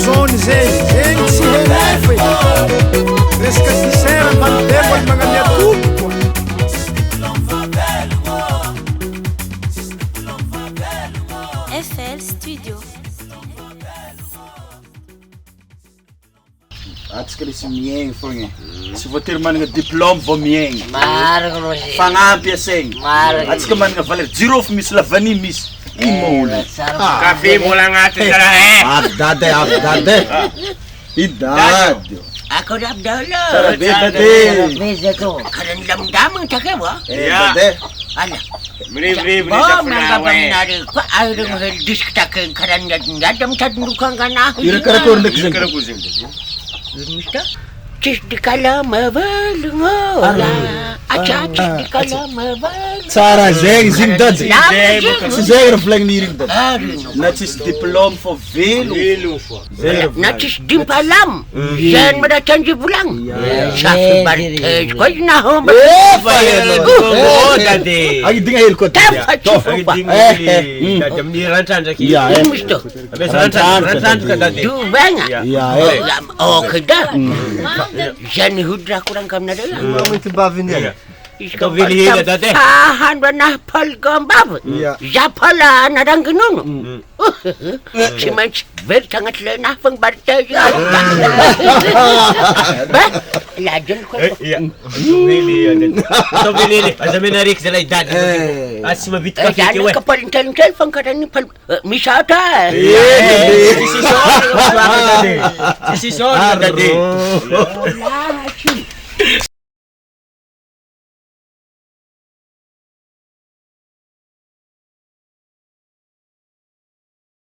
jaune zay tsy henefa resaka dessert mandeha magnamia atoko FL Studio. Atsika le sy miaigny fogna tsy voatery managna diplôme vao miaigny marigny rozy fagnampy asaigny marigny atsika managna valeur jirofo misy lavany misy imoly kafe mbola agnaty zara avy idady ako rabdalo Sara be dade mezato karang lamdaman takebo dade ala mrivriv ni oh sa mangabaminari ko ayro hel disktaken karang yadam tadnukan kana ira-karakor ndraiky zegny Mista? Tis di kala mavalungo acha tis di kala mavalungo tsara zegny zigny dady sy zegny raha volagnin'ny irigny dady na tsisy diplôme fô velo na tis dimpalam jen madatanji bulang safi BARTEZ ko na home agidinga hely koa Damni rantsandra ki Mista rantsandra dadi du banga okay da jen hudra kurang kamna dela muito bavinha vili hila dadi handwa na palgambab japala nadang ginunu cuman ver sangat lena pang BARTEZ ba lajon ko vili ada menarik sa idad asma bit ka jangan kiwe kepalintan telepon kadang pal misata sisi sorry dadi